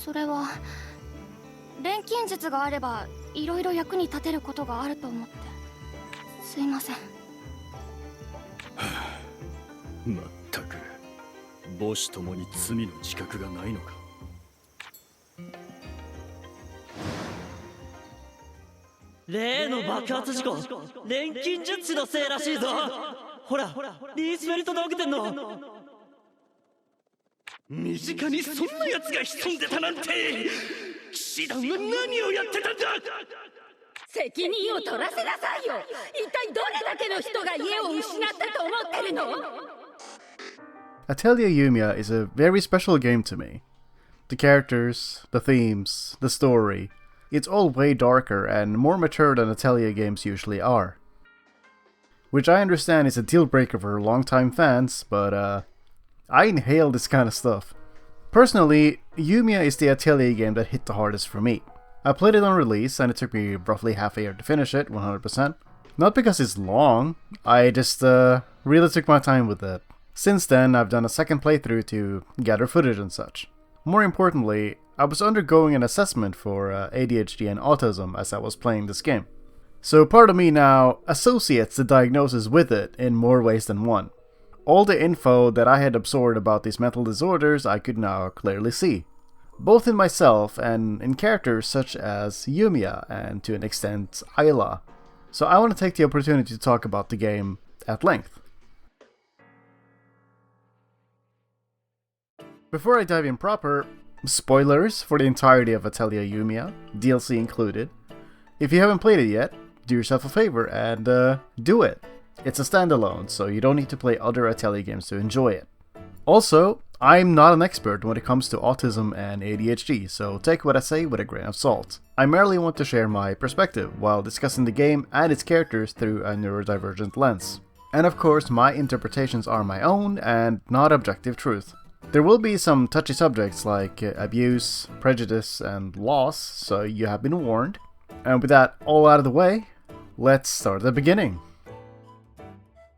それは錬金術があればいろいろ役に立てることがあると思って。すいません。まったく母子ともに罪の自覚がないのか。例の爆発事故、錬金術師のせいらしいぞ。ほら、リースフェルトで起きてんの。身近にそんな奴が潜んでたなんて。騎士団は何をやってたんだ。責任を取らせなさいよ。一体どれだけの人が家を失ったと思ってるの。 Atelier Yumia is a very special game to me. The characters, the themes, the story, it's all way darker and more mature than Atelier games usually are. Which I understand is a deal breaker for longtime fans, but I inhale this kind of stuff. Personally, Yumia is the Atelier game that hit the hardest for me. I played it on release and it took me roughly half a year to finish it, 100%. Not because it's long, I just really took my time with it. Since then, I've done a second playthrough to gather footage and such. More importantly, I was undergoing an assessment for ADHD and autism as I was playing this game. So part of me now associates the diagnosis with it in more ways than one. All the info that I had absorbed about these mental disorders I could now clearly see, both in myself and in characters such as Yumia and to an extent Ayla. So I want to take the opportunity to talk about the game at length. Before I dive in proper, spoilers for the entirety of Atelier Yumia, DLC included. If you haven't played it yet, do yourself a favor and do it. It's a standalone, so you don't need to play other Atelier games to enjoy it. Also, I'm not an expert when it comes to autism and ADHD, so take what I say with a grain of salt. I merely want to share my perspective while discussing the game and its characters through a neurodivergent lens. And of course, my interpretations are my own and not objective truth. There will be some touchy subjects like abuse, prejudice, and loss, so you have been warned. And with that all out of the way, let's start at the beginning.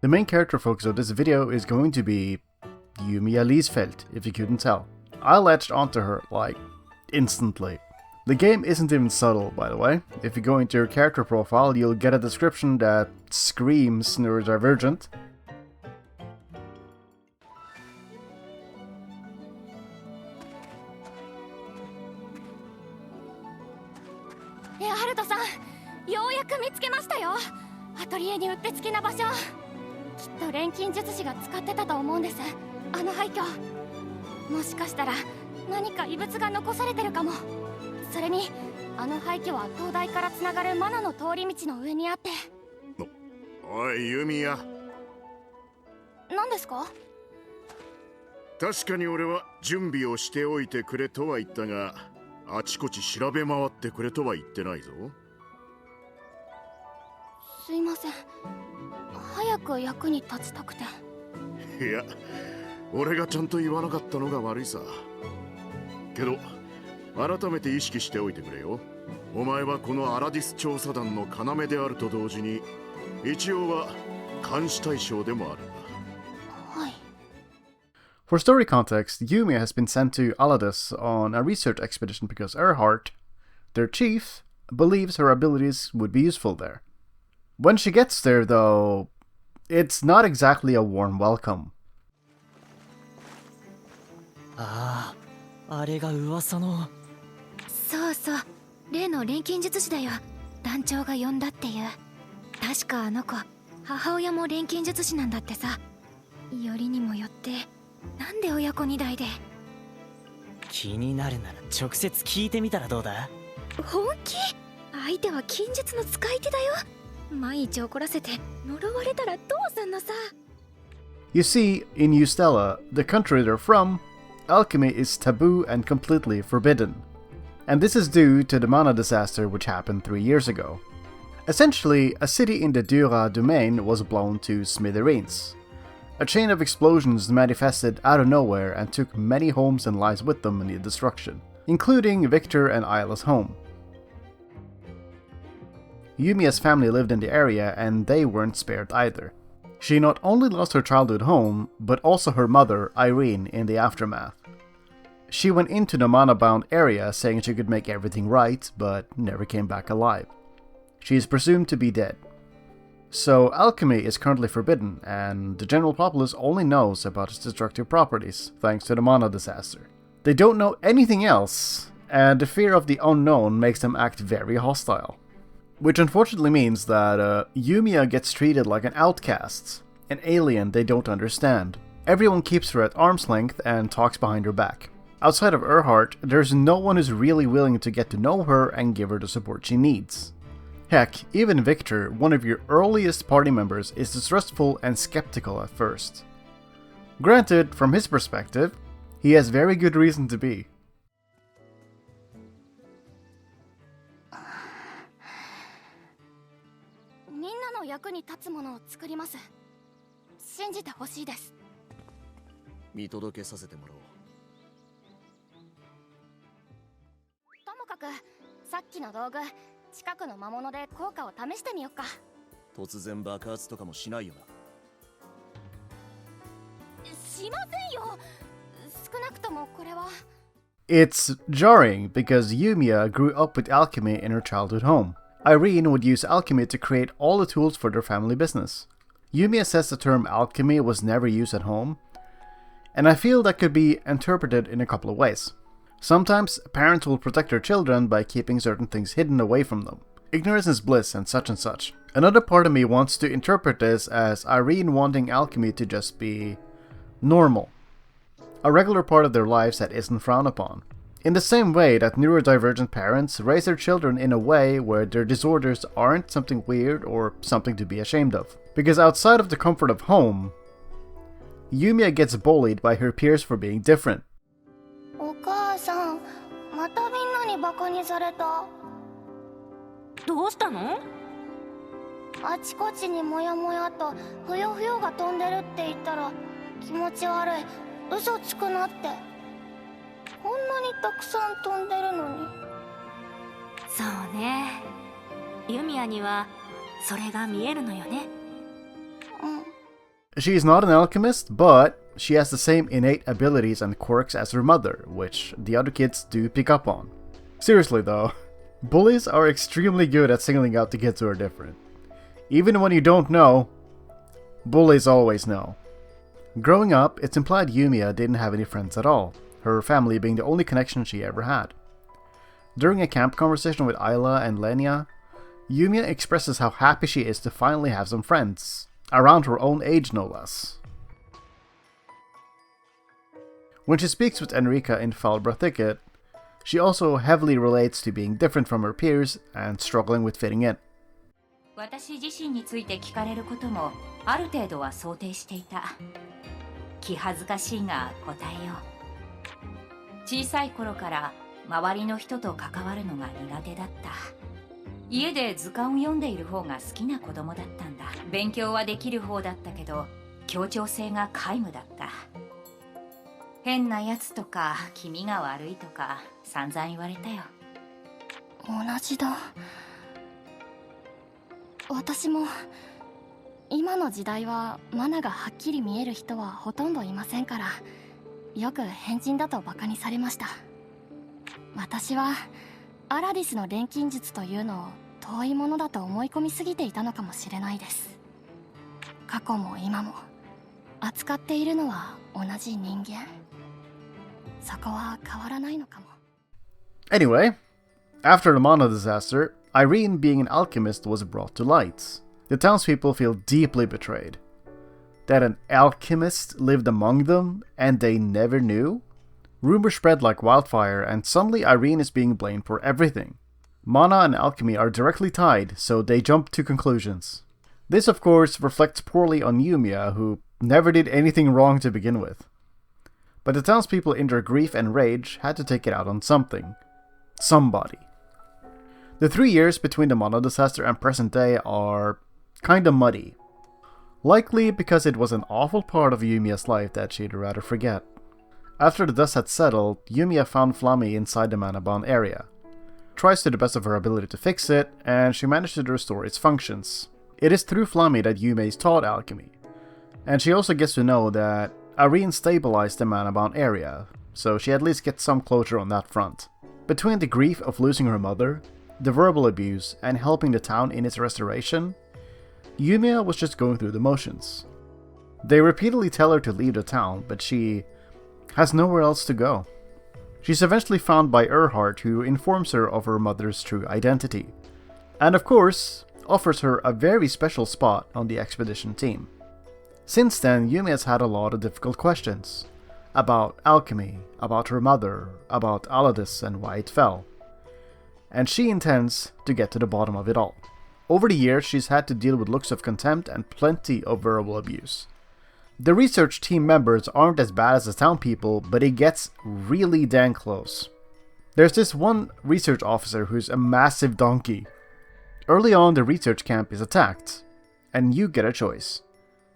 The main character focus of this video is going to be Yumia Liesfeld, if you couldn't tell. I latched onto her, like, instantly. The game isn't even subtle, by the way. If you go into your character profile, you'll get a description that screams neurodivergent. Atelier にうってつけな場所。きっと錬金術師が使ってたと思うんです。あの廃墟。もしかしたら何か遺物が残されてるかも。それにあの廃墟は灯台からつながるマナの通り道の上にあって。おいユミヤ。何ですか？確かに俺は準備をしておいてくれとは言ったが、あちこち調べ回ってくれとは言ってないぞ。すいません。早く役に立ちたくて。いや、俺がちゃんと言わなかったのが悪いさ。けど、改めて意識しておいてくれよ。お前はこのアラディス調査団の要であると同時に、一応は監視対象でもあるんだ。はい。For story context, Yumia has been sent to Aladis on a research expedition because Erhardt, their chief, believes her abilities would be useful there. When she gets there, though, it's not exactly a warm welcome. ああ、あれが噂の。そうそう、例の錬金術師だよ。団長が呼んだっていう。確かあの子、母親も錬金術師なんだってさ。よりにもよって、なんで親子二代で。気になるなら直接聞いてみたらどうだ？本気？相手は禁術の使い手だよ。毎日怒らせて呪われたらどうすんのさ。You see, in Ustella, the country they're from, alchemy is taboo and completely forbidden. And this is due to the mana disaster which happened 3 years ago. Essentially, a city in the Dura domain was blown to smithereens. A chain of explosions manifested out of nowhere and took many homes and lives with them in the destruction, including Victor and Isla's home. Yumia's family lived in the area and they weren't spared either. She not only lost her childhood home, but also her mother, Irene, in the aftermath. She went into the mana-bound area saying she could make everything right, but never came back alive. She is presumed to be dead. So alchemy is currently forbidden, and the general populace only knows about its destructive properties, thanks to the mana disaster. They don't know anything else, and the fear of the unknown makes them act very hostile. Which unfortunately means that Yumia gets treated like an outcast, an alien they don't understand. Everyone keeps her at arm's length and talks behind her back. Outside of Erhardt, there's no one who's really willing to get to know her and give her the support she needs. Heck, even Victor, one of your earliest party members, is distrustful and skeptical at first. Granted, from his perspective, he has very good reason to be. みんなの役に立つものを作ります。信じてほしいです。見届けさせてもらおう。ともかくさっきの道具、近くの魔物で効果を試してみよっか。突然爆発とかもしないよな。しませんよ。少なくともこれは。It's jarring because Yumia grew up with alchemy in her childhood home. Irene would use alchemy to create all the tools for their family business. Yumia says the term alchemy was never used at home, and I feel that could be interpreted in a couple of ways. Sometimes parents will protect their children by keeping certain things hidden away from them. Ignorance is bliss and such and such. Another part of me wants to interpret this as Irene wanting alchemy to just be normal. A regular part of their lives that isn't frowned upon. In the same way that neurodivergent parents raise their children in a way where their disorders aren't something weird or something to be ashamed of. Because outside of the comfort of home, Yumia gets bullied by her peers for being different. お母さん、またみんなにバカにされた。どうしたの？あちこちにもやもやとふよふよが飛んでるって言ったら気持ち悪い、嘘つくなって。こんなにたくさん飛んでるのに。そうね。ユミヤにはそれが見えるのよね。She is not an alchemist, but she has the same innate abilities and quirks as her mother, which the other kids do pick up on. Seriously though, bullies are extremely good at singling out the kids who are different. Even when you don't know, bullies always know. Growing up, it's implied Yumia didn't have any friends at all, her family being the only connection she ever had. During a camp conversation with Ayla and Lenya, Yumia expresses how happy she is to finally have some friends, around her own age no less. When she speaks with Enrica in Falbra Thicket, she also heavily relates to being different from her peers and struggling with fitting in. 私自身について聞かれることもある程度は想定していた。気恥ずかしいが答えよう。小さい頃から周りの人と関わるのが苦手だった。家で図鑑を読んでいる方が好きな子供だったんだ。勉強はできる方だったけど協調性が皆無だった。変なやつとか気味が悪いとか散々言われたよ。同じだ。私も今の時代はマナがはっきり見える人はほとんどいませんから、よく変人だとバカにされました。私はアラディスの錬金術というのを遠いものだと思い込みすぎていたのかもしれないです。過去も今も扱っているのは同じ人間。そこは変わらないのかも。Anyway, after the mana disaster, Irene being an alchemist was brought to light. The townspeople feel deeply betrayed. That an alchemist lived among them and they never knew? Rumors spread like wildfire and suddenly Irene is being blamed for everything. Mana and alchemy are directly tied, so they jump to conclusions. This of course reflects poorly on Yumia, who never did anything wrong to begin with. But the townspeople in their grief and rage had to take it out on something. Somebody. The 3 years between the mana disaster and present day are kinda muddy. Likely because it was an awful part of Yumia's life that she'd rather forget. After the dust had settled, Yumia found Flammy inside the mana-bound area. Tries to the best of her ability to fix it, and she managed to restore its functions. It is through Flammy that Yumia is taught alchemy. And she also gets to know that Irene stabilized the mana-bound area, so she at least gets some closure on that front. Between the grief of losing her mother, the verbal abuse, and helping the town in its restoration, Yumia was just going through the motions. They repeatedly tell her to leave the town, but she has nowhere else to go. She's eventually found by Erhard, who informs her of her mother's true identity, and of course, offers her a very special spot on the expedition team. Since then, Yumi has had a lot of difficult questions about alchemy, about her mother, about Aladis and why it fell, and she intends to get to the bottom of it all. Over the years, she's had to deal with looks of contempt and plenty of verbal abuse. The research team members aren't as bad as the town people, but it gets really dang close. There's this one research officer who's a massive donkey. Early on, the research camp is attacked, and you get a choice: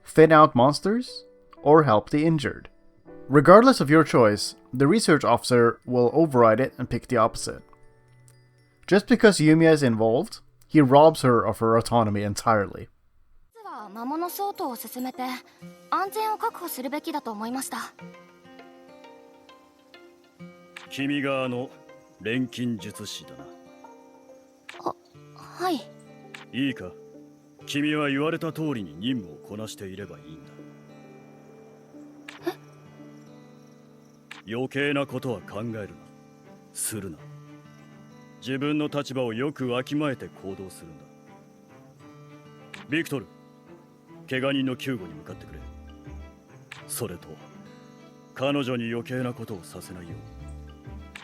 thin out monsters or help the injured. Regardless of your choice, the research officer will override it and pick the opposite. Just because Yumia is involved, he robs her of her autonomy entirely. 魔物相当を進めて安全を確保するべきだと思いました。君が錬金術師だな。はい。いいか、君は言われた通りに任務をこなしていればいいんだ。余計なことは考えるな、するな。自分の立場をよくわきまえて行動するんだ。ビクトル、怪我人の救護に向かってくれ。それと彼女に余計なことをさせないよ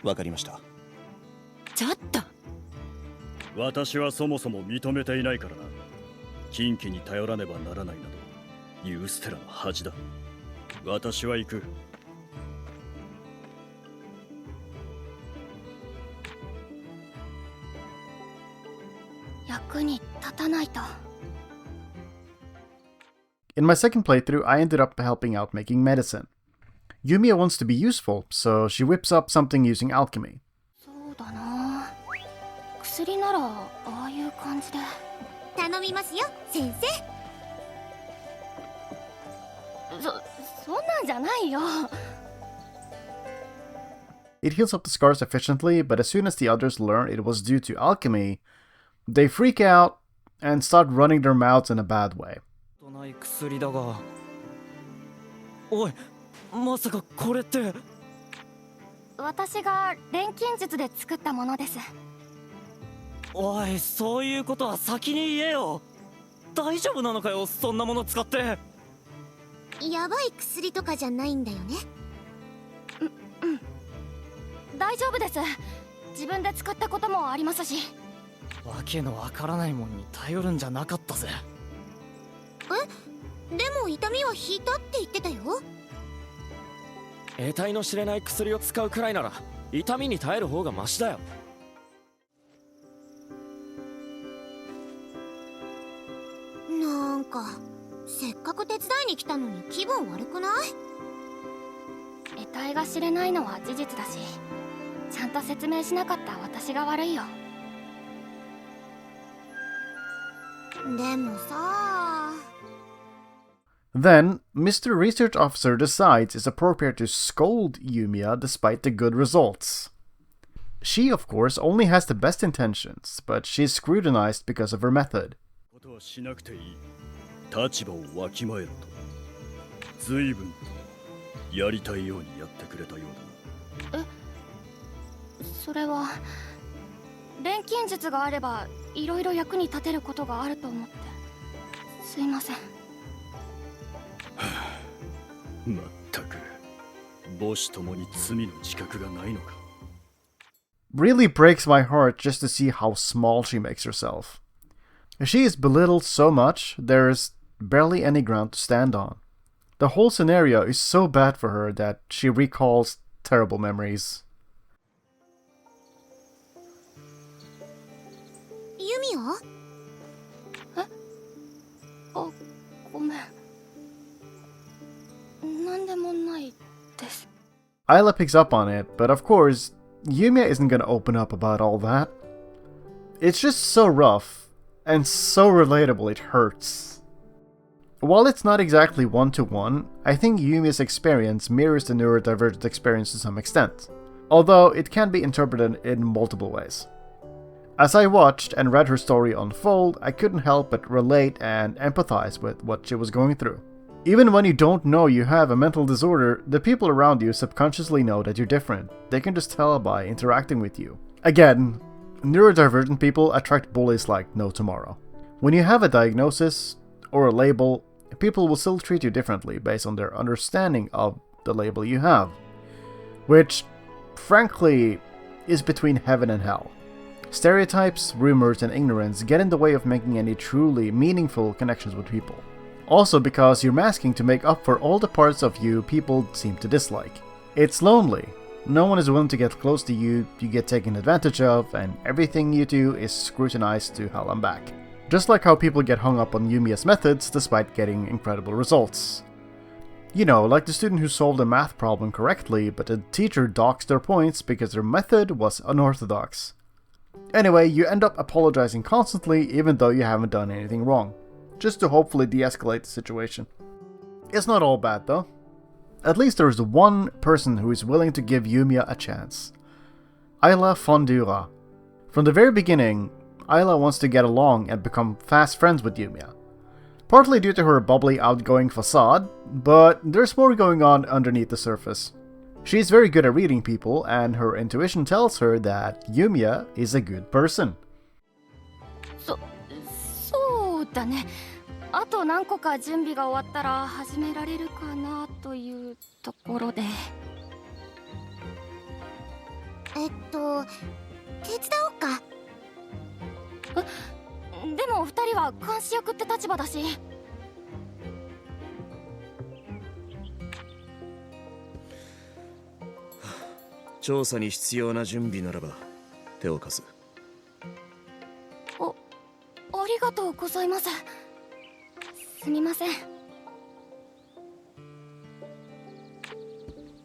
う。わかりました。ちょっと。私はそもそも認めていないからな。近畿に頼らねばならないなどユーステラの恥だ。私は行く。役に立たないと。In my second playthrough, I ended up helping out making medicine. Yumiya wants to be useful, so she whips up something using alchemy. そうだな。薬ならああいう感じで。頼みますよ、先生。そんなんじゃないよ。It heals up the scars efficiently, but as soon as the others learn it was due to alchemy, they freak out and start running their mouths in a bad way. ない薬だが、おい、まさかこれって。私が錬金術で作ったものです。おい、そういうことは先に言えよ。大丈夫なのかよ、そんなもの使って。やばい薬とかじゃないんだよね。大丈夫です。自分で使ったこともありますし。わけのわからないもんに頼るんじゃなかったぜ。でも痛みは引いたって言ってたよ。得体の知れない薬を使うくらいなら痛みに耐える方がマシだよ。なんかせっかく手伝いに来たのに気分悪くない？得体が知れないのは事実だし、ちゃんと説明しなかった私が悪いよ。でもさ。Then, Mr. Research Officer decides it's appropriate to scold Yumiya despite the good results. She, of course, only has the best intentions, but she's scrutinized because of her method. ことはしなくていい。立場をわきまえろと。随分とやりたいようにやってくれたようだな。それは錬金術があればいろいろ役に立てることがあると思って。すいません。まったく母子ともに罪の自覚がないのか。Really breaks my heart just to see how small she makes herself. She is belittled so much, there's barely any ground to stand on. The whole scenario is so bad for her that she recalls terrible memories. ユミオ？あ、ごめん。なんでもないです。Isla picks up on it, but of course, Yumiya isn't gonna open up about all that. It's just so rough, and so relatable it hurts. While it's not exactly one-to-one, I think Yumia's experience mirrors the neurodivergent experience to some extent, although it can be interpreted in multiple ways. As I watched and read her story unfold, I couldn't help but relate and empathize with what she was going through. Even when you don't know you have a mental disorder, the people around you subconsciously know that you're different. They can just tell by interacting with you. Again, neurodivergent people attract bullies like no tomorrow. When you have a diagnosis or a label, people will still treat you differently based on their understanding of the label you have, which, frankly, is between heaven and hell. Stereotypes, rumors, and ignorance get in the way of making any truly meaningful connections with people. Also because you're masking to make up for all the parts of you people seem to dislike. It's lonely. No one is willing to get close to you, you get taken advantage of, and everything you do is scrutinized to hell and back. Just like how people get hung up on Yumia's methods despite getting incredible results. You know, like the student who solved a math problem correctly, but the teacher doxed their points because their method was unorthodox. Anyway, you end up apologizing constantly even though you haven't done anything wrong, just to hopefully de-escalate the situation. It's not all bad though. At least there is one person who is willing to give Yumia a chance. Ayla Fondura. From the very beginning, Ayla wants to get along and become fast friends with Yumia. Partly due to her bubbly, outgoing facade, but there's more going on underneath the surface. She's very good at reading people, and her intuition tells her that Yumia is a good person. そうだね。あと何個か準備が終わったら始められるかなというところで。手伝おうか。でも二人は監視役って立場だし。調査に必要な準備ならば手を貸す。ありがとうございます。すみません。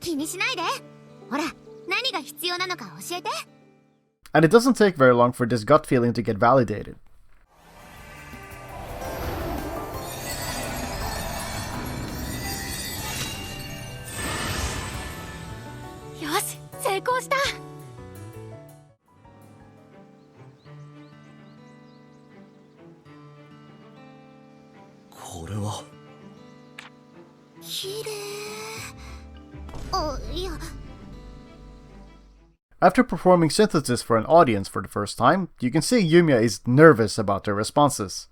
気にしないで。ほら、何が必要なのか教えて。And it doesn't take very long for this gut feeling to get validated. よし、成功した。これは綺麗。あ、いや。After performing synthesis for an audience for the first time, you can see Yumia is nervous about their responses.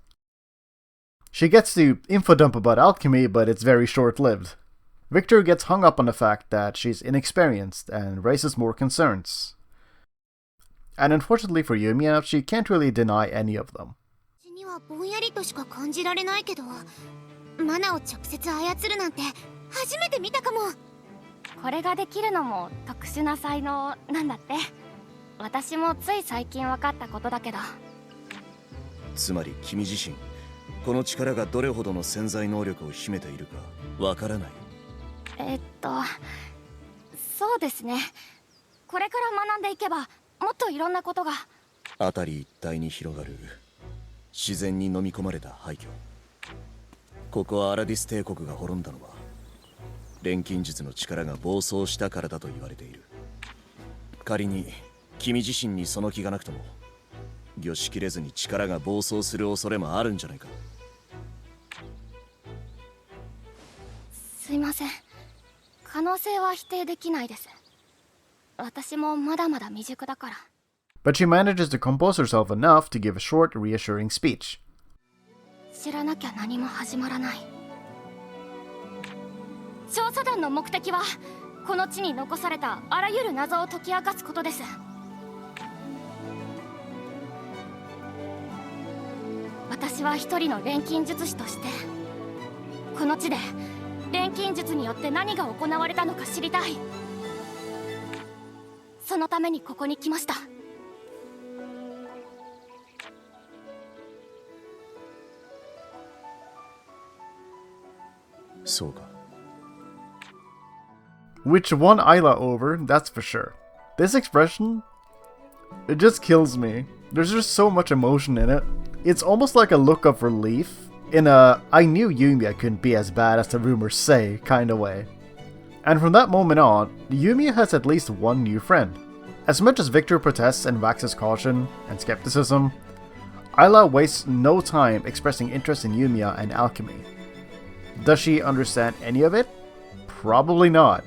She gets to info-dump about alchemy, but it's very short-lived. Victor gets hung up on the fact that she's inexperienced and raises more concerns. And unfortunately for Yumia, she can't really deny any of them. にはぼんやりとしか感じられないけど、マナを直接操るなんて初めて見たかも。これができるのも特殊な才能なんだって。私もつい最近分かったことだけど。つまり君自身この力がどれほどの潜在能力を秘めているかわからない。そうですね。これから学んでいけばもっといろんなことが。辺り一帯に広がる自然に飲み込まれた廃墟。ここはアラディス帝国が滅んだのは錬金術の力が暴走したからだと言われている。仮に君自身にその気がなくとも御しきれずに力が暴走する恐れもあるんじゃないか。すいません。可能性は否定できないです。私もまだまだ未熟だから。But she manages to compose herself enough to give a short, reassuring speech. 知らなきゃ何も始まらない。調査団の目的はこの地に残されたあらゆる謎を解き明かすことです。私は一人の錬金術師としてこの地で錬金術によって何が行われたのか知りたい。そのためにここに来ました。そうか。Which won Ayla over, that's for sure. This expression, it just kills me. There's just so much emotion in it. It's almost like a look of relief, in a I knew Yumia couldn't be as bad as the rumors say kinda way. And from that moment on, Yumia has at least one new friend. As much as Victor protests and waxes caution and skepticism, Ayla wastes no time expressing interest in Yumia and alchemy. Does she understand any of it? Probably not.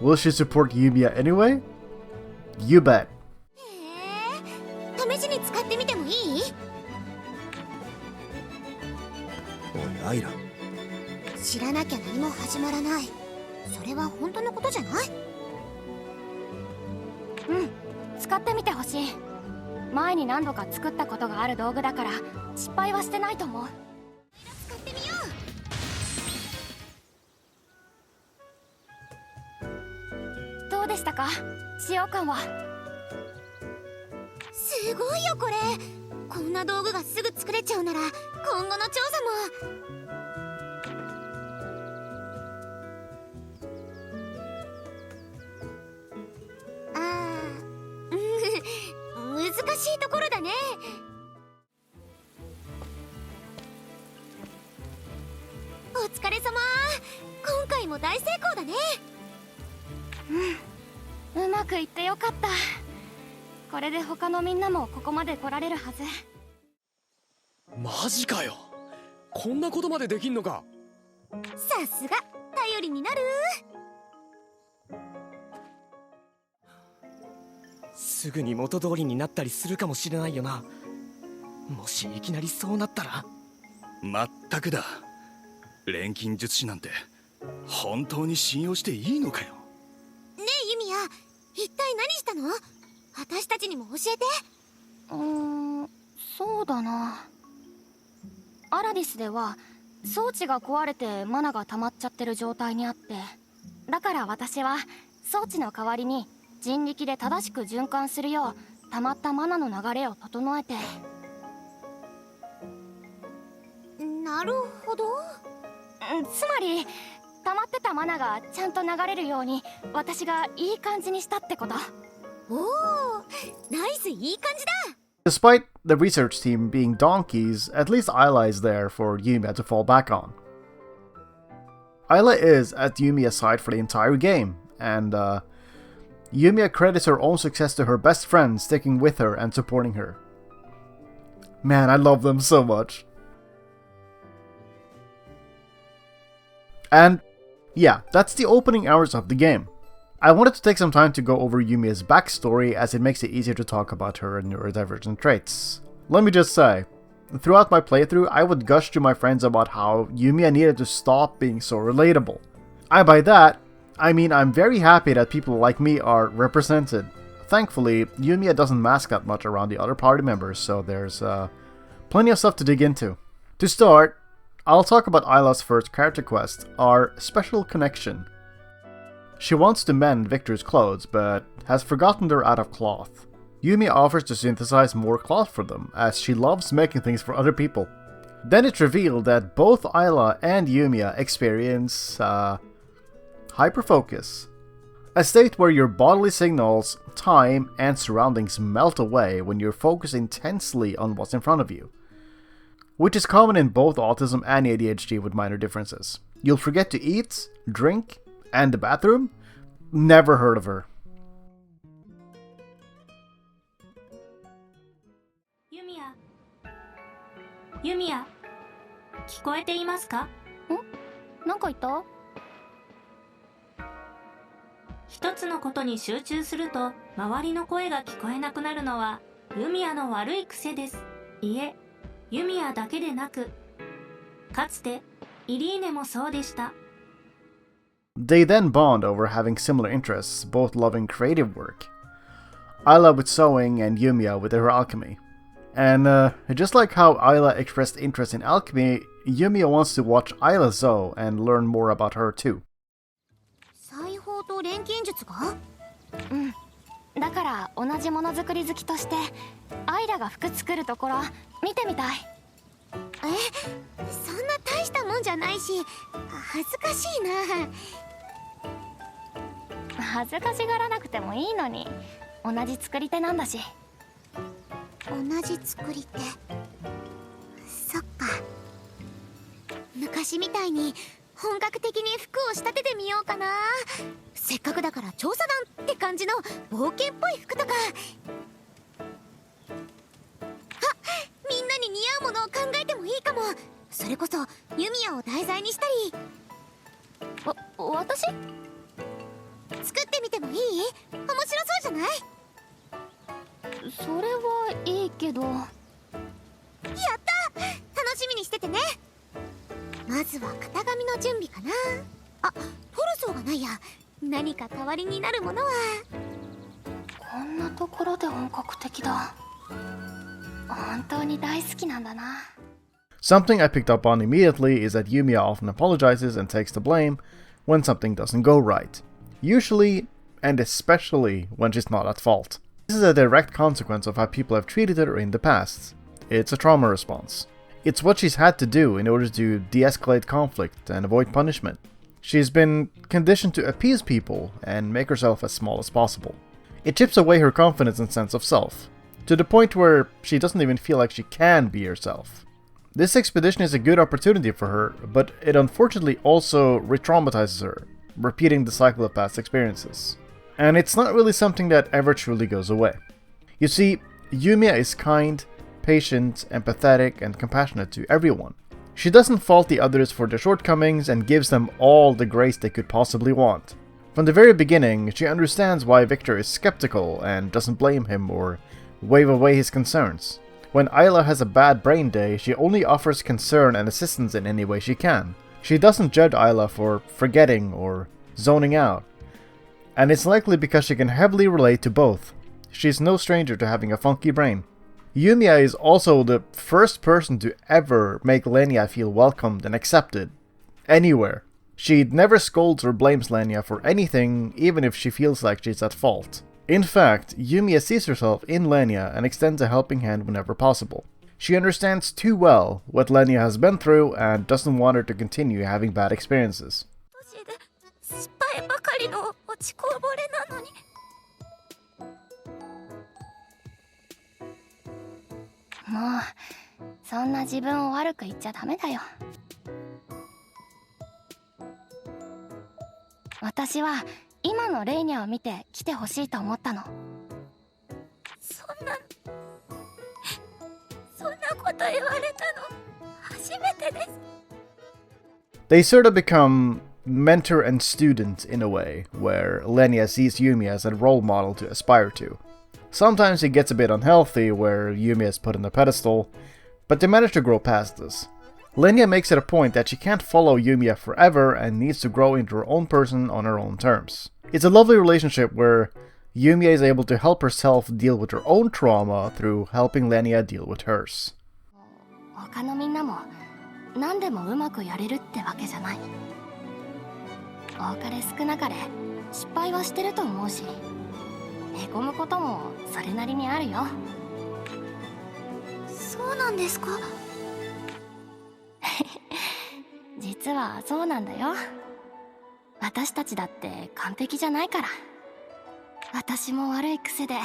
Will she support Yumia anyway? You bet. 試しに使ってみてもいい？おいアイラ、知らなきゃ何も始まらない。それは本当のことじゃない？使ってみてほしい。前に何度か作ったことがある道具だから失敗はしてないと思う。使ってみよう。どうでしたか？使用感は。すごいよこれ。こんな道具がすぐ作れちゃうなら今後の調査も。難しいところだね。お疲れ様。今回も大成功だね。うまくいってよかった。これで他のみんなもここまで来られるはず。マジかよ、こんなことまでできんのか。さすが頼りになる。すぐに元通りになったりするかもしれないよな。もしいきなりそうなったら。まったくだ。錬金術師なんて本当に信用していいのかよ。ねえユミヤ、一体何したの？私たちにも教えて。そうだな。アラディスでは装置が壊れてマナが溜まっちゃってる状態にあって、だから私は装置の代わりに人力で正しく循環するよう溜まったマナの流れを整えて。なるほど。つまり溜まってたマナがちゃんと流れるように私がいい感じにしたってこと。おお、ナイス、いい感じだ。Despite the research team being donkeys, at least Ayla is there for Yumia to fall back on. Ayla is at Yumia's side for the entire game, and Yumia credits her own success to her best friend sticking with her and supporting her. Man, I love them so much. And yeah, that's the opening hours of the game. I wanted to take some time to go over Yumia's backstory as it makes it easier to talk about her neurodivergent traits. Let me just say, throughout my playthrough I would gush to my friends about how Yumiya needed to stop being so relatable. By that, I mean I'm very happy that people like me are represented. Thankfully, Yumiya doesn't mask that much around the other party members, so there's plenty of stuff to dig into. To start, I'll talk about Ayla's first character quest, our special connection. She wants to mend Victor's clothes, but has forgotten they're out of cloth. Yumi offers to synthesize more cloth for them, as she loves making things for other people. Then it's revealed that both Ayla and Yumiya experience hyperfocus, a state where your bodily signals, time, and surroundings melt away when you're focused intensely on what's in front of you, which is common in both autism and ADHD with minor differences. You'll forget to eat, drink, and the bathroom? Never heard of her. Yumia, 聞こえていますか？なんか言った？一つのことに集中すると周りの声が聞こえなくなるのはユミヤの悪い癖です。いえ、ユミヤだけでなく、かつてイリーネもそうでした。They then bond over having similar interests, both loving creative work. Ayla with sewing and Yumiya with her alchemy. And just like how Ayla expressed interest in alchemy, Yumiya wants to watch Ayla sew and learn more about her too. 裁縫と錬金術が？だから同じものづくり好きとしてアイラが服作るところ見てみたい。そんな大したもんじゃないし恥ずかしいな。恥ずかしがらなくてもいいのに、同じ作り手なんだし。同じ作り手。そっか。昔みたいに本格的に服を仕立ててみようかな。せっかくだから調査団って感じの冒険っぽい服とか。みんなに似合うものを考えてもいいかも。それこそユミヤを題材にしたり。私？作ってみてもいい？面白そうじゃない？それはいいけど。やった！楽しみにしててね。まずは型紙の準備かな。あ、トルソーがないや。何か代わりになるものは。こんなところで本格的だ。本当に大好きなんだな。Something I picked up on immediately is that Yumia often apologizes and takes the blame when something doesn't go right. Usually, and especially when she's not at fault. This is a direct consequence of how people have treated her in the past. It's a trauma response. It's what she's had to do in order to de-escalate conflict and avoid punishment. She's been conditioned to appease people and make herself as small as possible. It chips away her confidence and sense of self, to the point where she doesn't even feel like she can be herself. This expedition is a good opportunity for her, but it unfortunately also re-traumatizes her, repeating the cycle of past experiences. And it's not really something that ever truly goes away. You see, Yumia is kind, patient, empathetic, and compassionate to everyone. She doesn't fault the others for their shortcomings and gives them all the grace they could possibly want. From the very beginning, she understands why Victor is skeptical and doesn't blame him or wave away his concerns. When Ayla has a bad brain day, she only offers concern and assistance in any way she can. She doesn't judge Ayla for forgetting or zoning out. And it's likely because she can heavily relate to both. She's no stranger to having a funky brain. Yumia is also the first person to ever make Lenya feel welcomed and accepted. Anywhere. She never scolds or blames Lenya for anything, even if she feels like she's at fault. In fact, Yumia sees herself in Lenya and extends a helping hand whenever possible. She understands too well what Lenya has been through and doesn't want her to continue having bad experiences. 失敗ばかりの落ちこぼれなのに。もうそんな自分を悪く言っちゃダメだよ。私は今のレイニャを見て来てほしいと思ったの。そんなこと言われたの初めてです。They sort of become mentor and student in a way, where Lenya sees Yumia as a role model to aspire to. Sometimes it gets a bit unhealthy, where Yumia is put on a pedestal, but they manage to grow past this. Lenya makes it a point that she can't follow Yumia forever and needs to grow into her own person on her own terms. It's a lovely relationship where Yumia is able to help herself deal with her own trauma through helping Lenya deal with hers. 他のみんなも何でもうまくやれるってわけじゃない。多かれ少なかれ失敗はしてると思うし、へこむこともそれなりにあるよ。そうなんですか？実はそうなんだよ。私たちだって完璧じゃないから。私も悪い癖で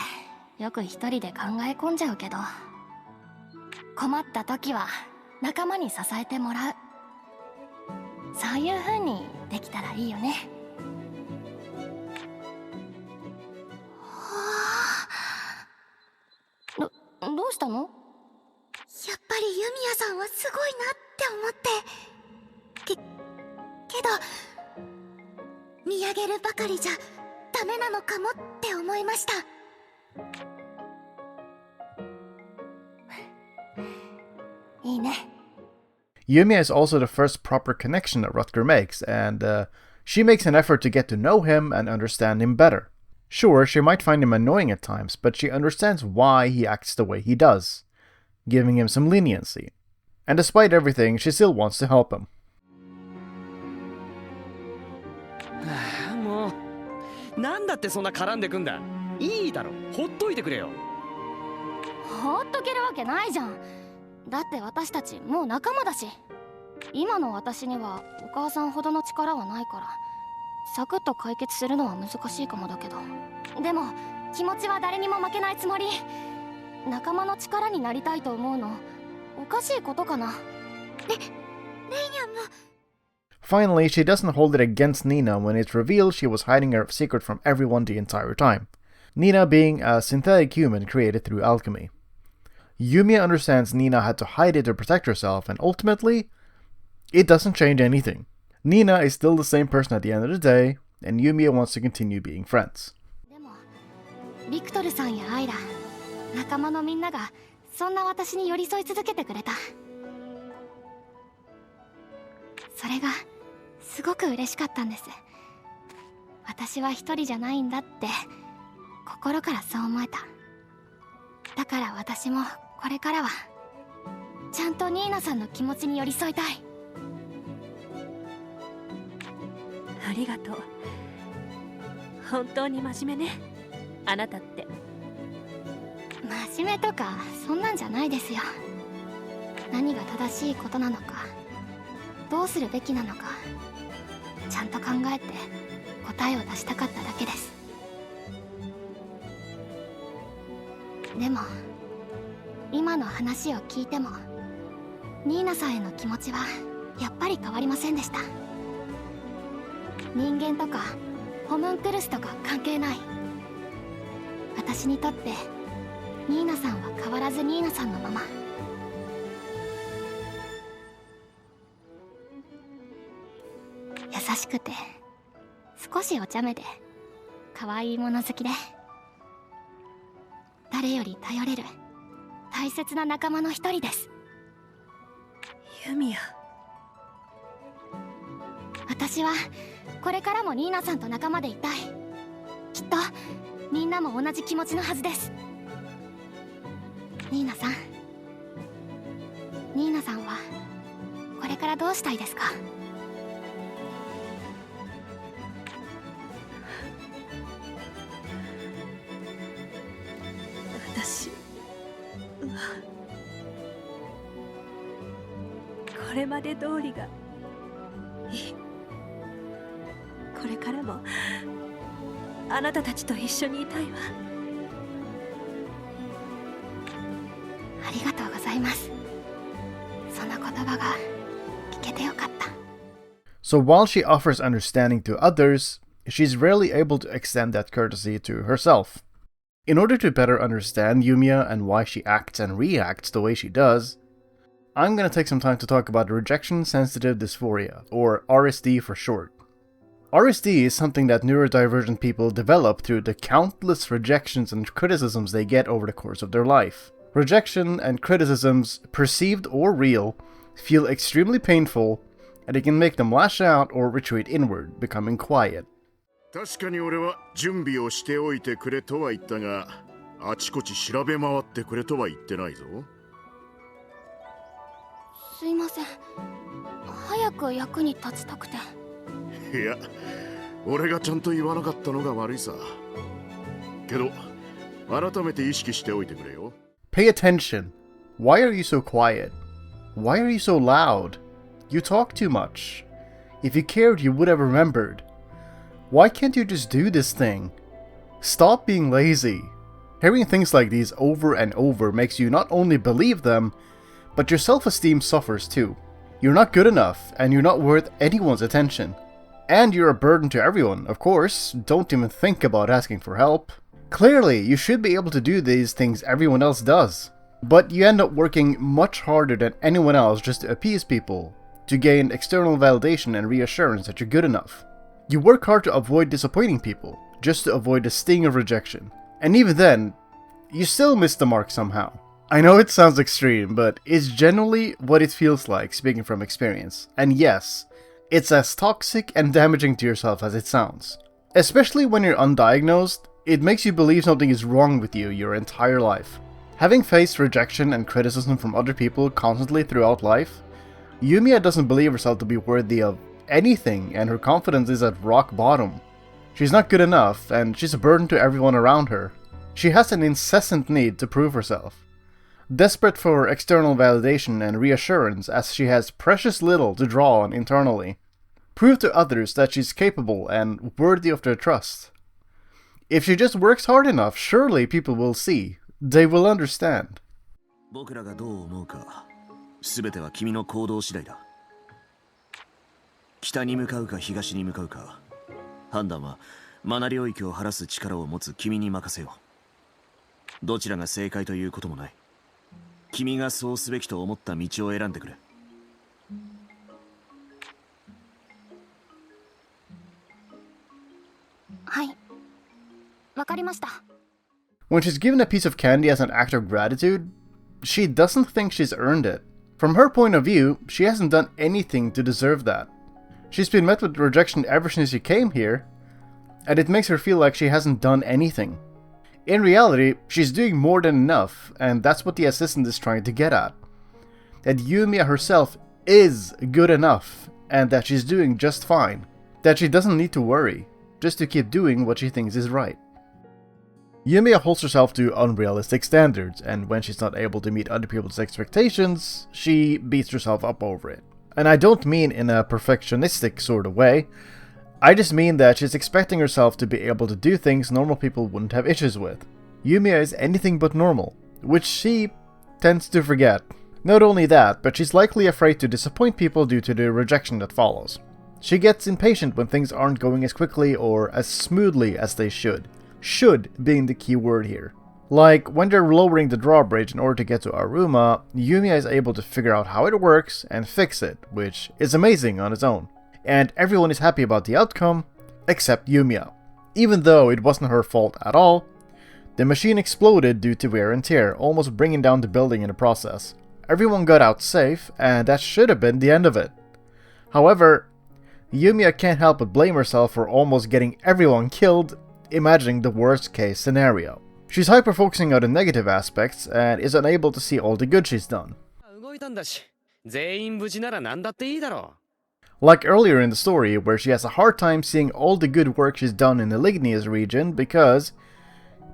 よく一人で考え込んじゃうけど、困った時は仲間に支えてもらう。そういう風にできたらいいよね。どうしたの？やっぱりユミヤさんはすごいなって思って。けど見上げるばかりじゃダメなのかもって思いました。いいね。Yumia is also the first proper connection that Rutger makes, and she makes an effort to get to know him and understand him better. Sure, she might find him annoying at times, but she understands why he acts the way he does, giving him some leniency. And despite everything, she still wants to help him. もうなんだってそんな絡んでくんだ。いいだろ、ほっといてくれよ。ほっとけるわけないじゃん。だって私たちもう仲間だし。今の私にはお母さんほどの力はないから、サクッと解決するのは難しいかもだけど、でも気持ちは誰にも負けないつもり。仲間の力になりたいと思うのおかしいことかな。で Finally, she doesn't hold it against Nina when it's revealed she was hiding her secret from everyone the entire time. Nina being a synthetic human created through alchemy. Yumia understands Nina had to hide it to protect herself, and ultimately, it doesn't change anything. Nina is still the same person at the end of the day, and Yumia wants to continue being friends. でもビクトルさんやアイラ、仲間のみんながそんな私に寄り添い続けてくれた。それがすごく嬉しかったんです。私は一人じゃないんだって心からそう思えた。だから私もこれからはちゃんとニーナさんの気持ちに寄り添いたい。ありがとう。本当に真面目ね、あなたって。真面目とかそんなんじゃないですよ。何が正しいことなのか、どうするべきなのか、ちゃんと考えて答えを出したかっただけです。でも今の話を聞いてもニーナさんへの気持ちはやっぱり変わりませんでした。人間とかホムンクルスとか関係ない。私にとってニーナさんは変わらずニーナさんのまま。優しくて少しお茶目で可愛いもの好きで、誰より頼れる大切な仲間の一人です。ユミヤ、私はこれからもニーナさんと仲間でいたい。きっとみんなも同じ気持ちのはずです。ニーナさん、ニーナさんはこれからどうしたいですか？私はこれまで通りがいい。これからもあなたたちと一緒にいたいわ。ありがとうございます。その言葉が聞けてよかった。 So while she offers understanding to others, she's rarely able to extend that courtesy to herself. In order to better understand Yumia and why she acts and reacts the way she does, I'm gonna take some time to talk about rejection sensitive dysphoria, or RSD for short. RSD is something that neurodivergent people develop through the countless rejections and criticisms they get over the course of their life. Rejection and criticisms, perceived or real, feel extremely painful, and it can make them lash out or retreat inward, becoming quiet. 確かに俺は準備をしておいてくれとは言ったが、あちこち調べ回ってくれとは言ってないぞ。すいません、早く役に立ちたくて。いや、俺がちゃんと言わなかったのが悪いさ。けど改めて意識しておいてくれよ。Pay attention. Why are you so quiet? Why are you so loud? You talk too much. If you cared, you would have remembered. Why can't you just do this thing? Stop being lazy. Hearing things like these over and over makes you not only believe them, but your self-esteem suffers too. You're not good enough, and you're not worth anyone's attention. And you're a burden to everyone, of course. Don't even think about asking for help. Clearly, you should be able to do these things everyone else does. But you end up working much harder than anyone else just to appease people, to gain external validation and reassurance that you're good enough. You work hard to avoid disappointing people, just to avoid the sting of rejection. And even then, you still miss the mark somehow. I know it sounds extreme, but it's generally what it feels like, speaking from experience. And yes, it's as toxic and damaging to yourself as it sounds. Especially when you're undiagnosed, it makes you believe something is wrong with you your entire life. Having faced rejection and criticism from other people constantly throughout life, Yumia doesn't believe herself to be worthy of anything, and her confidence is at rock bottom. She's not good enough, and she's a burden to everyone around her. She has an incessant need to prove herself. Desperate for external validation and reassurance, as she has precious little to draw on internally. Prove to others that she's capable and worthy of their trust. If she just works hard enough, surely people will see. They will understand. 僕らがどう思うか、全ては君の行動次第だ。北に向かうか東に向かうか、判断はマナ領域を晴らす力を持つ君に任せよう。どちらが正解ということもない。君がそうすべきと思った道を選んでくれ。はい、わかりました。When she's given a piece of candy as an act of gratitude, she doesn't think she's earned it. From her point of view, she hasn't done anything to deserve that. She's been met with rejection ever since she came here, and it makes her feel like she hasn't done anything. In reality, she's doing more than enough, and that's what the assistant is trying to get at. That Yumia herself is good enough, and that she's doing just fine. That she doesn't need to worry, just to keep doing what she thinks is right. Yumia holds herself to unrealistic standards, and when she's not able to meet other people's expectations, she beats herself up over it. And I don't mean in a perfectionistic sort of way, I just mean that she's expecting herself to be able to do things normal people wouldn't have issues with. Yumia is anything but normal, which she tends to forget. Not only that, but she's likely afraid to disappoint people due to the rejection that follows. She gets impatient when things aren't going as quickly or as smoothly as they should. Should being the key word here. Like, when they're lowering the drawbridge in order to get to Aruma, Yumia is able to figure out how it works and fix it, which is amazing on its own. And everyone is happy about the outcome, except Yumia. Even though it wasn't her fault at all, the machine exploded due to wear and tear, almost bringing down the building in the process. Everyone got out safe, and that should have been the end of it. However, Yumia can't help but blame herself for almost getting everyone killed, imagining the worst case scenario. She's hyper-focusing on the negative aspects and is unable to see all the good she's done. Like earlier in the story, where she has a hard time seeing all the good work she's done in the Lignius region because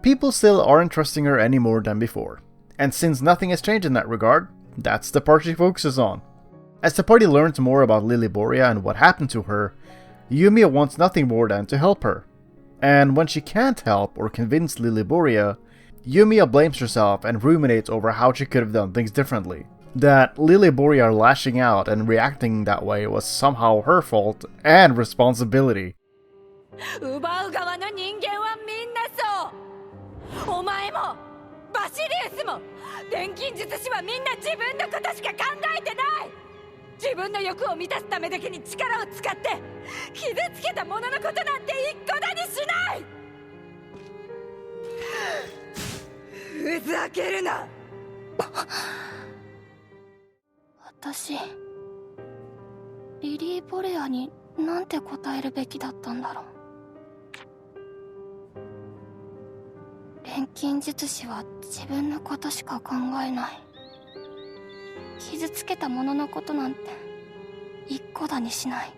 people still aren't trusting her any more than before. And since nothing has changed in that regard, that's the part she focuses on. As the party learns more about Lily Boria and what happened to her, Yumia wants nothing more than to help her. And when she can't help or convince Lily Boria, Yumia blames herself and ruminates over how she could have done things differently. That Lily Boria lashing out and reacting that way was somehow her fault and responsibility. 奪う側の人間はみんなそう。お前もバシリウスも錬金術師はみんな自分のことしか考えてない。自分の欲を満たすためだけに力を使って傷つけた者のことなんて一個だにしない。ふざけるな。私リリー・ボレアになんて答えるべきだったんだろう。錬金術師は自分のことしか考えない。傷つけた者のことなんて一個だにしない。違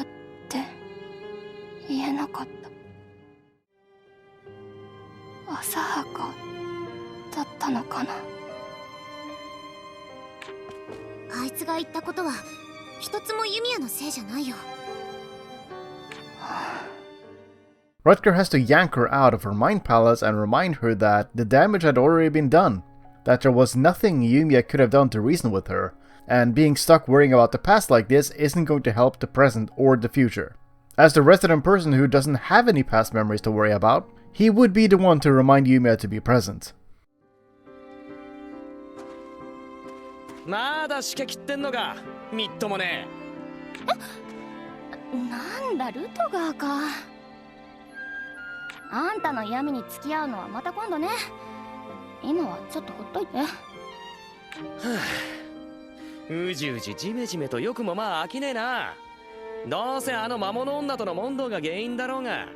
うって言えなかった。浅はかだったのかな。あいつが言ったことは一つもユミヤのせいじゃないよ。Rutger has to yank her out of her mind palace and remind her that the damage had already been done, that there was nothing Yumia could have done to reason with her, and being stuck worrying about the past like this isn't going to help the present or the future. As the resident person who doesn't have any past memories to worry about, he would be the one to remind Yumia to be present. まだしけ切ってんのか、みっともねえ。なんだルトガーか。あんたの嫌味に付き合うのはまた今度ね。今はちょっとほっといて。はぁ、うじうじじめじめとよくもまあ飽きねえな。どうせあの魔物女との問答が原因だろうが。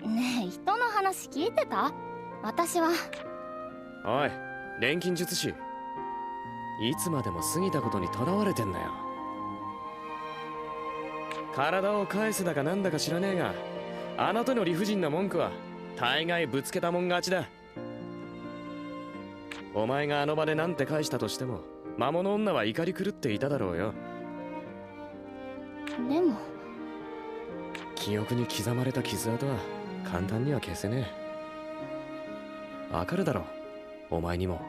ねえ、人の話聞いてた？私は。おい、錬金術師。いつまでも過ぎたことにとらわれてんなよ。体を返すだかなんだか知らねえが、あなたの理不尽な文句は大概ぶつけたもん勝ちだ。お前があの場でなんて返したとしても魔物女は怒り狂っていただろうよ。でも記憶に刻まれた傷跡は簡単には消せねえ。わかるだろう、お前にも。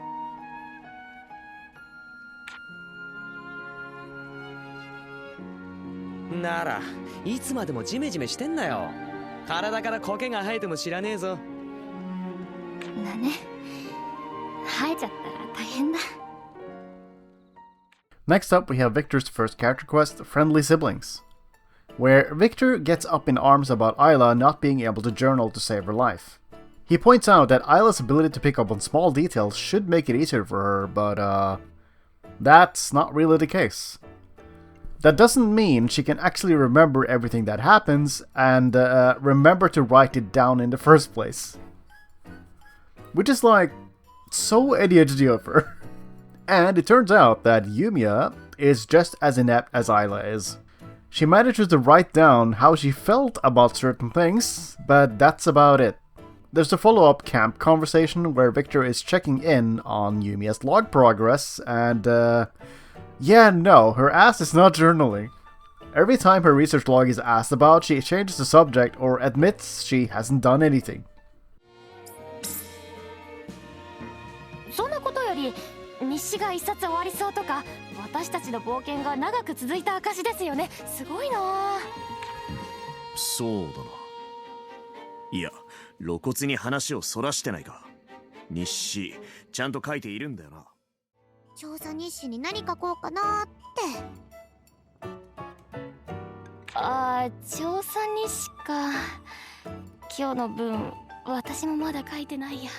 ならいつまでもジメジメしてんなよ。体から苔が生えても知らねえぞ。だね。生えちゃったら大変だ。Next up, we have Victor's first character quest, Friendly Siblings, where Victor gets up in arms about Isla not being able to journal to save her life. He points out that Isla's ability to pick up on small details should make it easier for her, but that's not really the case. That doesn't mean she can actually remember everything that happens and remember to write it down in the first place. Which is like, so ADHD of her. And it turns out that Yumia is just as inept as Isla is. She manages to write down how she felt about certain things, but that's about it. There's a follow-up camp conversation where Victor is checking in on Yumia's log progress, and yeah, no, her ass is not journaling. Every time her research log is asked about, she changes the subject or admits she hasn't done anything. そんなことより日誌が一冊終わりそうとか、私たちの冒険が長く続いた証ですよね。すごいな。そうだな。いや、露骨に話をそらしてないか。日誌ちゃんと書いているんだよな。調査日誌に何書こうかなって。調査日誌か。今日の分私もまだ書いてないや。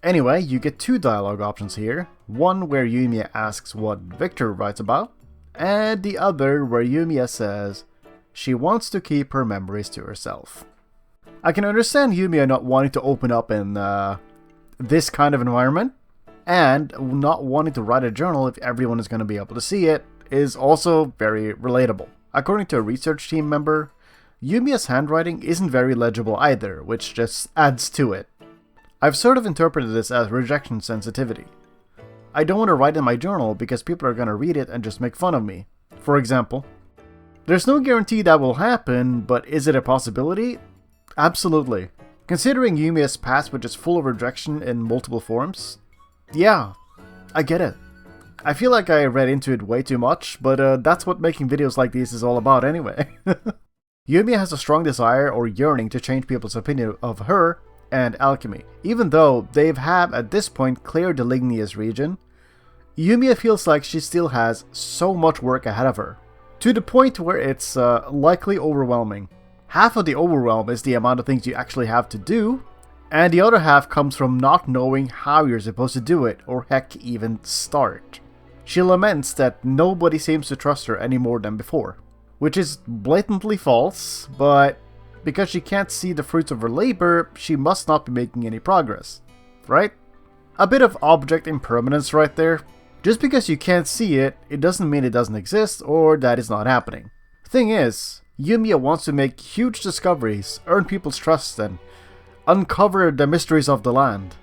Anyway, you get two dialogue options here. One where Yumia asks what Victor writes about, and the other where Yumia says she wants to keep her memories to herself. I can understand Yumia not wanting to open up in this kind of environment, and not wanting to write a journal if everyone is going to be able to see it is also very relatable. According to a research team member, Yumia's handwriting isn't very legible either, which just adds to it. I've sort of interpreted this as rejection sensitivity. I don't want to write in my journal because people are going to read it and just make fun of me. For example, there's no guarantee that will happen, but is it a possibility? Absolutely. Considering Yumia's past, which is full of rejection in multiple forms, yeah, I get it. I feel like I read into it way too much, but that's what making videos like these is all about anyway. Yumia has a strong desire or yearning to change people's opinion of her and alchemy. Even though they have at this point cleared the ligneous region, Yumia feels like she still has so much work ahead of her, to the point where it's likely overwhelming. Half of the overwhelm is the amount of things you actually have to do, and the other half comes from not knowing how you're supposed to do it, or heck, even start. She laments that nobody seems to trust her any more than before, which is blatantly false, but because she can't see the fruits of her labor, she must not be making any progress, right? A bit of object impermanence right there. Just because you can't see it, it doesn't mean it doesn't exist or that it's not happening. Thing is, Yumia wants to make huge discoveries, earn people's trust, and uncover the mysteries of the land.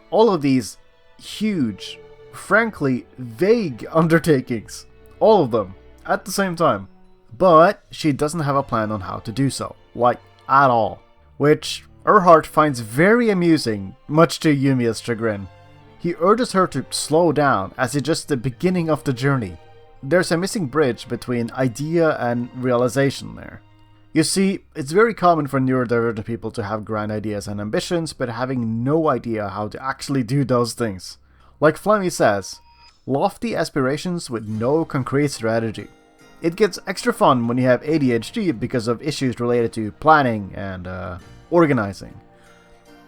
All of these huge, frankly vague undertakings. All of them, at the same time. But she doesn't have a plan on how to do so, like at all. Which Erhard finds very amusing, much to Yumia's chagrin. He urges her to slow down as it's just the beginning of the journey. There's a missing bridge between idea and realization there. You see, it's very common for neurodivergent people to have grand ideas and ambitions, but having no idea how to actually do those things. Like Flemmy says, lofty aspirations with no concrete strategy. It gets extra fun when you have ADHD because of issues related to planning and organizing.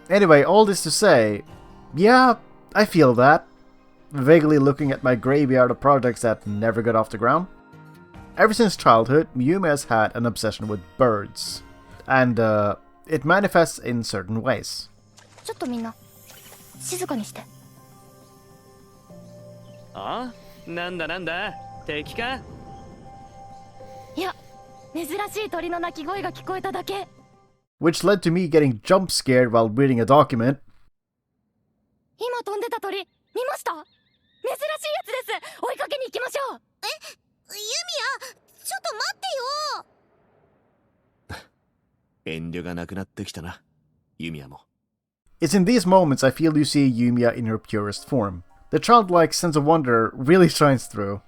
Anyway, all this to say, yeah, I feel that. Vaguely looking at my graveyard of projects that never got off the ground. Ever since childhood, Yuma has had an obsession with birds. And it manifests in certain ways. ちょっとみんな静かにして。あ？なんだなんだ？敵か？いや、珍しい鳥の鳴き声が聞こえただけ。Which led to me getting jump scared while reading a document. 今飛んでた鳥、見ました？珍しいやつです。追いかけに行きましょう。ユミヤ、ちょっと待ってよ。遠慮がなくなってきたな、ユミヤも。It's in these moments I feel you see Yumia in her purest form. The childlike sense of wonder really shines through.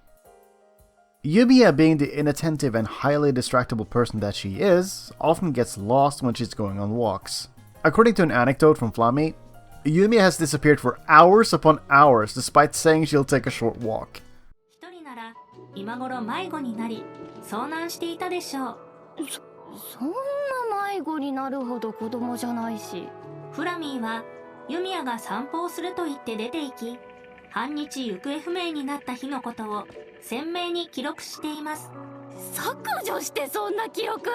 Yumiya, being the inattentive and highly distractible person that she is, often gets lost when she's going on walks. According to an anecdote from Flammy, Yumiya has disappeared for hours upon hours despite saying she'll take a short walk. 一人なら今頃迷子になり遭難していたでしょう。そんな迷子になるほど子供じゃないし。フラミーはユミヤが散歩をすると言って出て行き、半日行方不明になった日のことを鮮明に記録しています。削除してそんな記録。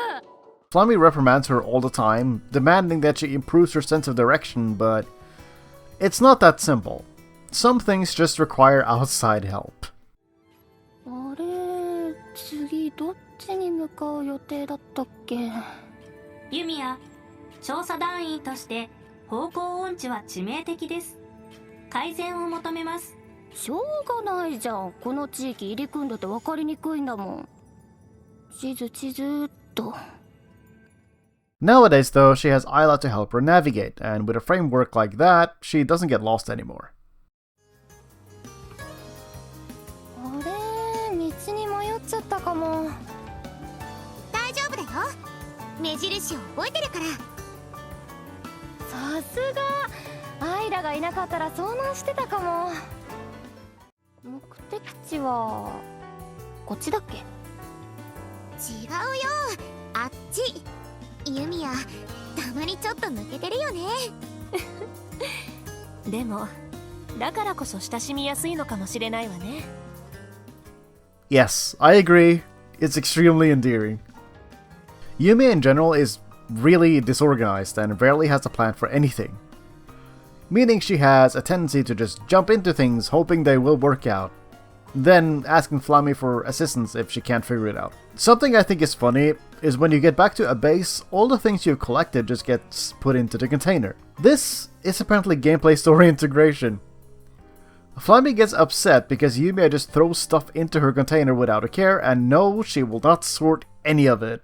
Flammy reprimands her all the time, demanding that she improves her sense of direction, but it's not that simple. Some things just require outside help. あれ、次どっちに向かう予定だったっけ？ユミヤ、調査団員として方向音痴は致命的です。改善を求めます。しょうがないじゃん。この地域入り組んでて分かりにくいんだもん。地図っと。Nowadays, though, she has Isla to help her navigate, and with a framework like that, she doesn't get lost anymore. あれ、道に迷っちゃったかも。大丈夫だよ。目印を覚えてるから。さすが。アイラがいなかったら遭難してたかも。目的地はこっちだっけ？違うよ、あっち。ユミヤ、たまにちょっと抜けてるよね。でもだからこそ親しみやすいのかもしれないわね。 Yes, I agree. It's extremely endearing. Yumi in general is really disorganized and rarely has a plan for anything. Meaning she has a tendency to just jump into things hoping they will work out, then asking Flammy for assistance if she can't figure it out. Something I think is funny is when you get back to a base, all the things you've collected just gets put into the container. This is apparently gameplay story integration. Flammy gets upset because Yumia just throws stuff into her container without a care, and no, she will not sort any of it.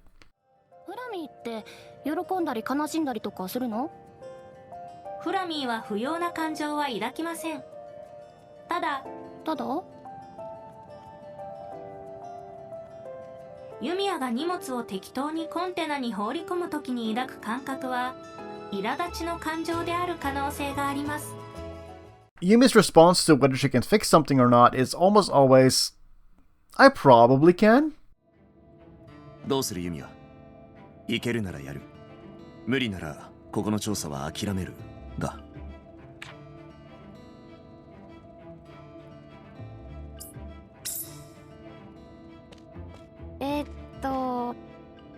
フラミーって喜んだり悲しんだりとかするの？フラミーは不要な感情は抱きません。ただユミヤが荷物を適当にコンテナに放り込むときに抱く感覚は苛立ちの感情である可能性があります。Yumi's response to whether she can fix something or not is almost always, I probably can. どうするユミヤ？行けるならやる。無理ならここの調査は諦める。だ。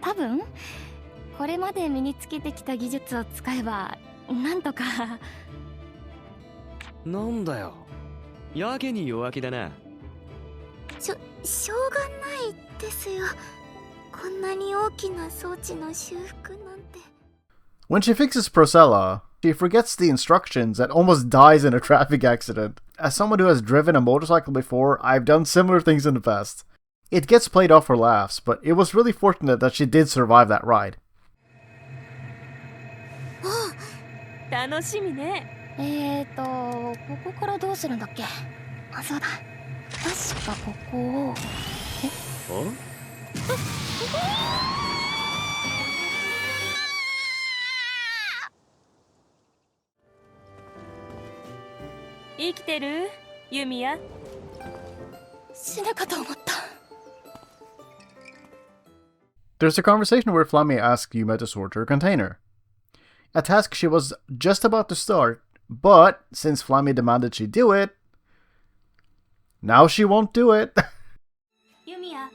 多分これまで身につけてきた技術を使えばなんとか。なんだよ、やけに弱気だな。しょうがないですよ。こんなに大きな装置の修復なんて。 When she fixes Procella, she forgets the instructions and almost dies in a traffic accident. As someone who has driven a motorcycle before, I've done similar things in the past. It gets played off for laughs, but it was really fortunate that she did survive that ride. 楽しみね。ここからどうするんだっけ？あ、そうだ。確かここを。生きてる？ユミヤ。死ぬかと思った。There's a conversation where Flammy asks Yuma to sort her container. A task she was just about to start, but since Flammy demanded she do it, now she won't do it. ユミヤ、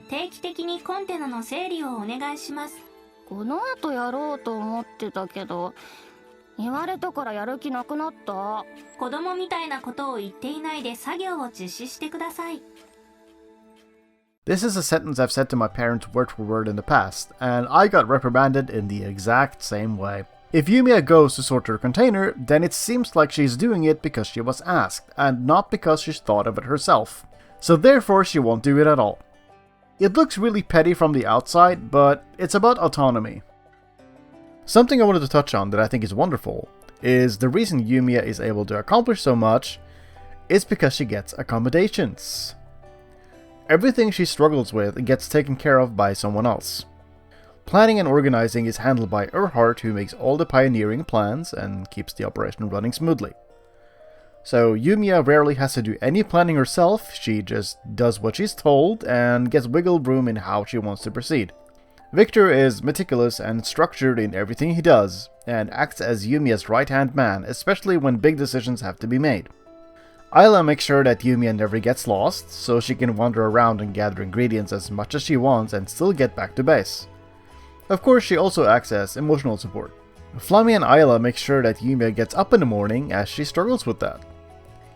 定期的にコンテナの整理をお願いします。この後やろうと思ってたけど、言われたからやる気なくなった。子供みたいなことを言っていないで作業を実施してください。This is a sentence I've said to my parents word for word in the past, and I got reprimanded in the exact same way. If Yumiya goes to sort her container, then it seems like she's doing it because she was asked, and not because she's thought of it herself. So therefore she won't do it at all. It looks really petty from the outside, but it's about autonomy. Something I wanted to touch on that I think is wonderful is the reason Yumiya is able to accomplish so much is because she gets accommodations. everything she struggles with gets taken care of by someone else. Planning and organizing is handled by Erhardt, who makes all the pioneering plans and keeps the operation running smoothly. So Yumia rarely has to do any planning herself, she just does what she's told and gets wiggle room in how she wants to proceed. Victor is meticulous and structured in everything he does, and acts as Yumia's right-hand man, especially when big decisions have to be made. Ayla makes sure that Yumia never gets lost, so she can wander around and gather ingredients as much as she wants and still get back to base. Of course, she also acts as emotional support. Flammy and Ayla make sure that Yumia gets up in the morning, as she struggles with that.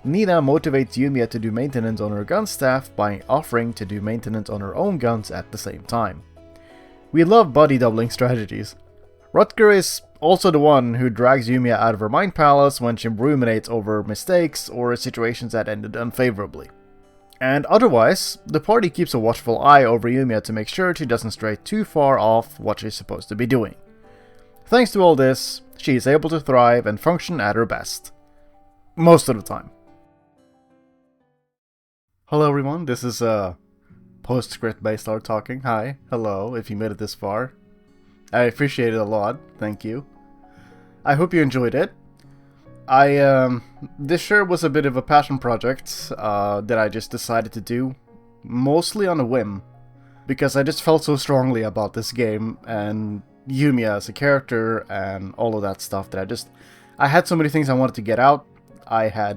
Nina motivates Yumia to do maintenance on her gun staff by offering to do maintenance on her own guns at the same time. We love body doubling strategies. Rutger is also the one who drags Yumia out of her mind palace when she ruminates over mistakes or situations that ended unfavorably. And otherwise, the party keeps a watchful eye over Yumia to make sure she doesn't stray too far off what she's supposed to be doing. Thanks to all this, she is able to thrive and function at her best. Most of the time. Hello everyone, this is Postscript based art talking. Hi, hello, if you made it this far. I appreciate it a lot, thank you. I hope you enjoyed it. This sure was a bit of a passion project that I just decided to do, mostly on a whim, because I just felt so strongly about this game and Yumia as a character and all of that stuff that I had so many things I wanted to get out. I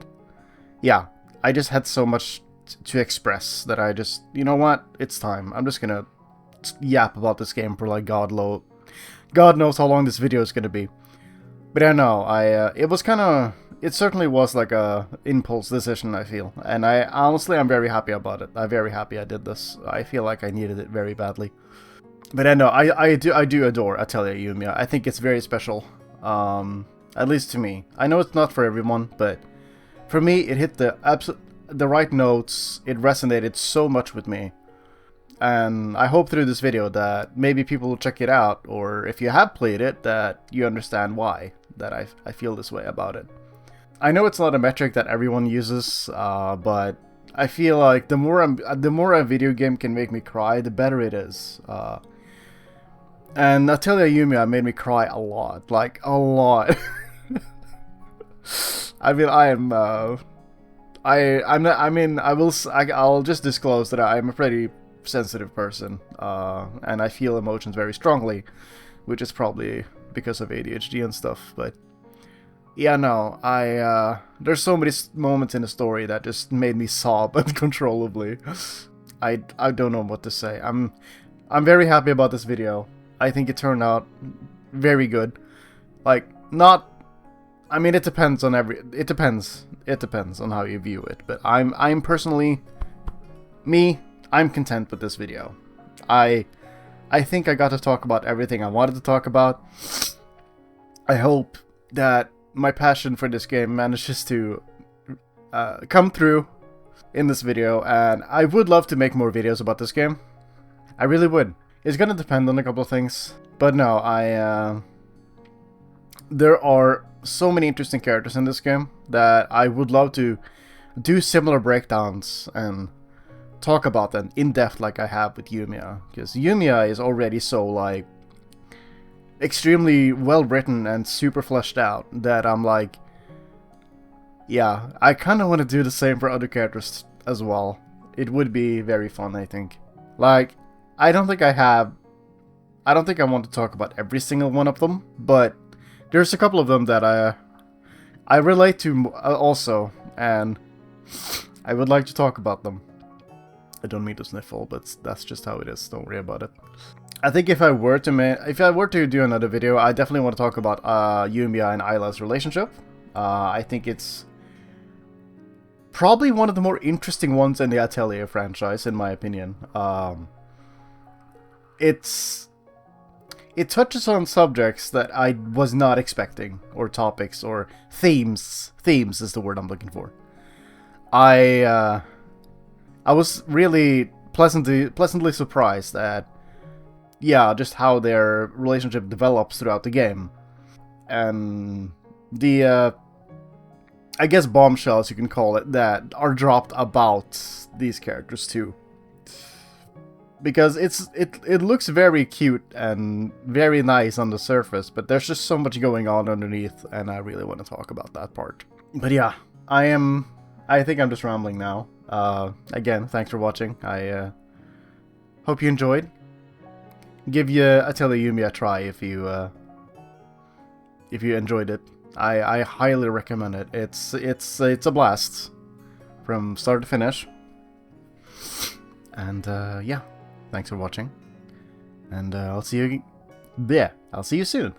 just had so much to express that I just, you know what, it's time. I'm just gonna yap about this game for like God knows how long this video is gonna be. But I know, it certainly was like a impulse decision, I feel. And I'm very happy about it. I'm very happy I did this. I feel like I needed it very badly. But I know, I do adore Atelier Yumia. I think it's very special. At least to me. I know it's not for everyone, but for me, it hit the right notes. It resonated so much with me. And I hope through this video that maybe people will check it out, or if you have played it, that you understand why that I feel this way about it. I know it's not a metric that everyone uses, but I feel like the more a video game can make me cry, the better it is. And Atelier Yumia made me cry a lot, like a lot. I mean, I'll just disclose that I'm a pretty sensitive person, and I feel emotions very strongly, which is probably because of ADHD and stuff, but yeah, no, there's so many moments in the story that just made me sob uncontrollably. I don't know what to say. I'm very happy about this video. I think it turned out very good. Like, I mean, it depends on how you view it, but I'm personally, I'm content with this video. I think I got to talk about everything I wanted to talk about. I hope that my passion for this game manages to come through in this video, and I would love to make more videos about this game. I really would. It's gonna depend on a couple of things, but no, there are so many interesting characters in this game that I would love to do similar breakdowns and talk about them in depth like I have with Yumia, because Yumia is already so like extremely well written and super fleshed out that I'm like, yeah, I kind of want to do the same for other characters as well. It would be very fun, I think. Like, I don't think I want to talk about every single one of them, but there's a couple of them that I relate to also, and I would like to talk about them. I don't mean to sniffle, but that's just how it is. Don't worry about it. I think if I were to do another video, I definitely want to talk about Yumia and Ayla's relationship. I think it's probably one of the more interesting ones in the Atelier franchise, in my opinion. It touches on subjects that I was not expecting, or topics, or themes. Themes is the word I'm looking for. I was really pleasantly surprised at, yeah, just how their relationship develops throughout the game. And the, I guess bombshells, you can call it, that are dropped about these characters too. because it looks very cute and very nice on the surface, but there's just so much going on underneath, and I really want to talk about that part. But yeah, I think I'm just rambling now. Again, thanks for watching. I hope you enjoyed. Give Atelier Yumia a try if you enjoyed it. I highly recommend it. It's a blast from start to finish. And yeah, thanks for watching. And I'll see you soon.